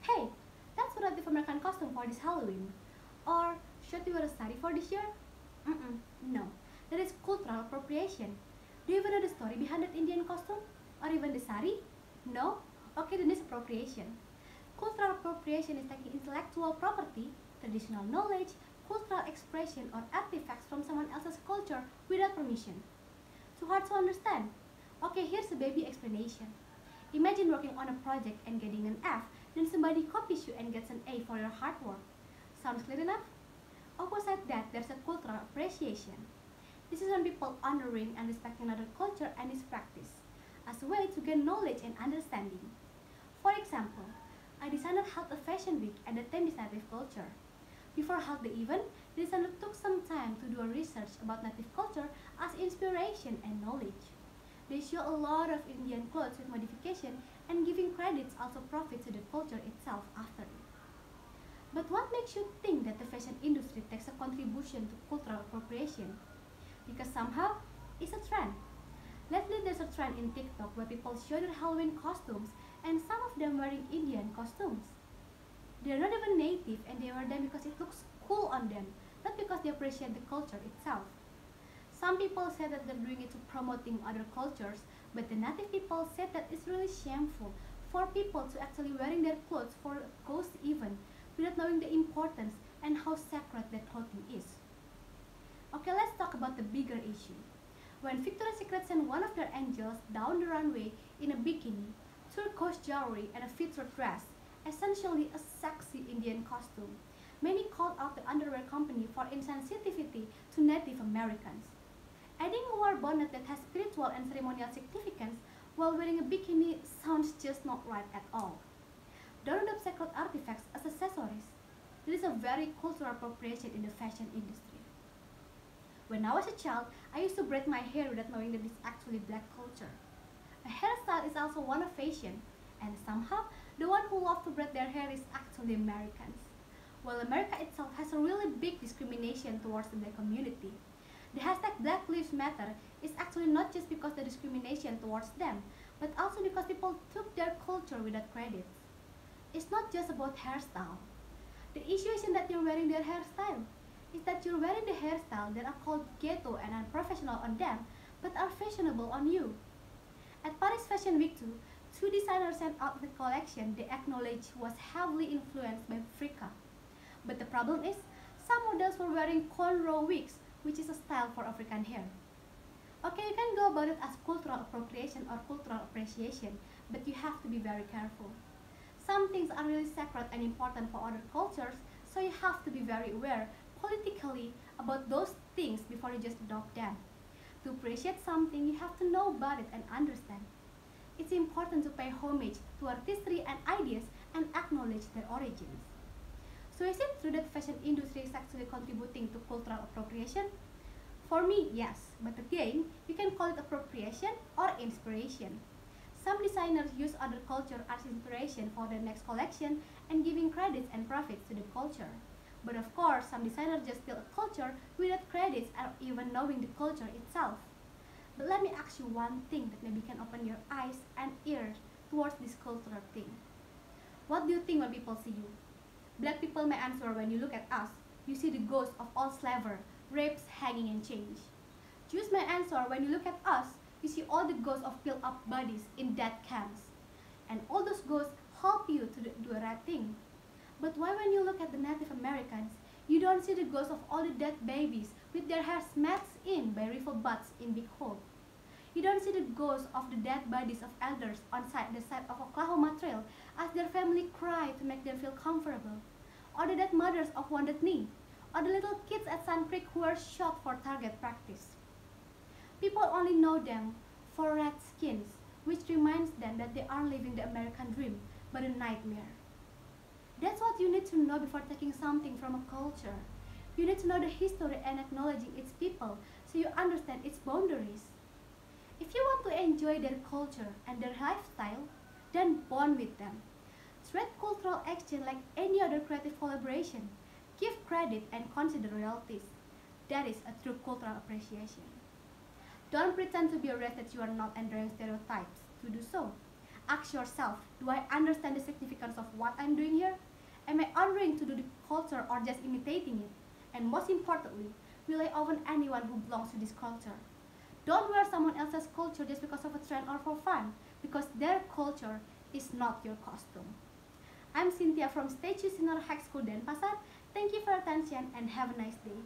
Hey, that's a Native American costume for this Halloween. Or should we wear a sari for this year? No. That is cultural appropriation. Do you even know the story behind that Indian costume? Or even the sari? No? Okay, then it's appropriation. Cultural appropriation is taking intellectual property, traditional knowledge, cultural expression, or artifacts from someone else's culture without permission. Too hard to understand? Okay, here's a baby explanation. Imagine working on a project and getting an F, then somebody copies you and gets an A for your hard work. Sounds clear enough? Opposite that, there's a cultural appreciation. This is when people honoring and respecting another culture and its practice, as a way to gain knowledge and understanding. For example, a designer held a fashion week and the theme is native culture. Before held the event, the designer took some time to do a research about native culture as inspiration and knowledge. They show a lot of Indian clothes with modification and giving credits also profits to the culture itself after it. But what makes you think that the fashion industry takes a contribution to cultural appropriation? Because somehow, it's a trend. Lately there's a trend in TikTok where people show their Halloween costumes and some of them wearing Indian costumes. They're not even native and they wear them because it looks cool on them, not because they appreciate the culture itself. Some people say that they're doing it to promoting other cultures, but the native people said that it's really shameful for people to actually wearing their clothes for a ghost event without knowing the importance and how sacred that clothing is. Okay, let's talk about the bigger issue. When Victoria's Secret sent one of their angels down the runway in a bikini, turquoise jewelry, and a feathered dress, essentially a sexy Indian costume, many called out the underwear company for insensitivity to Native Americans. Adding a war bonnet that has spiritual and ceremonial significance while wearing a bikini sounds just not right at all. Don't adopt sacred artifacts as accessories. This is a very cultural appropriation in the fashion industry. When I was a child, I used to braid my hair without knowing that it's actually black culture. A hairstyle is also one of fashion, and somehow, the one who love to braid their hair is actually Americans. While America itself has a really big discrimination towards the black community, the hashtag Black Lives Matter is actually not just because the discrimination towards them, but also because people took their culture without credit. It's not just about hairstyle. The issue isn't that you're wearing their hairstyle. It's that you're wearing the hairstyle that are called ghetto and unprofessional on them, but are fashionable on you. At Paris Fashion Week 2, two designers sent out the collection they acknowledged was heavily influenced by Africa. But the problem is, some models were wearing cornrow wigs, which is a style for African hair. Okay, you can go about it as cultural appropriation or cultural appreciation, but you have to be very careful. Some things are really sacred and important for other cultures, so you have to be very aware politically about those things before you just adopt them. To appreciate something, you have to know about it and understand. It's important to pay homage to artistry and ideas and acknowledge their origins. So is it true that fashion industry is actually contributing to cultural appropriation? For me, yes, but again, you can call it appropriation or inspiration. Some designers use other culture as inspiration for their next collection and giving credits and profits to the culture. But of course, some designers just steal a culture without credits or even knowing the culture itself. But let me ask you one thing that maybe can open your eyes and ears towards this cultural thing. What do you think when people see you? Black people may answer, when you look at us, you see the ghost of all slavery, rapes, hanging, and change. Jews may answer, when you look at us, you see all the ghosts of built up bodies in death camps. And all those ghosts help you to do the right thing. But why when you look at the Native Americans, you don't see the ghosts of all the dead babies with their hair smashed in by rifle butts in big hole? You don't see the ghosts of the dead bodies of elders on the side of Oklahoma Trail as their family cry to make them feel comfortable, or the dead mothers of Wounded Knee, or the little kids at Sun Creek who were shot for target practice. People only know them for red skins, which reminds them that they aren't living the American dream, but a nightmare. That's what you need to know before taking something from a culture. You need to know the history and acknowledging its people so you understand its boundaries. If you want to enjoy their culture and their lifestyle, then bond with them. Treat cultural action like any other creative collaboration. Give credit and consider royalties. That is a true cultural appreciation. Don't pretend to be a race that you are not and drawing stereotypes to do so. Ask yourself, do I understand the significance of what I'm doing here? Am I honoring to do the culture or just imitating it? And most importantly, will I own anyone who belongs to this culture? Don't wear someone else's culture just because of a trend or for fun, because their culture is not your costume. I'm Chintya from Stay Choose in our High School Denpasar. Thank you for your attention and have a nice day.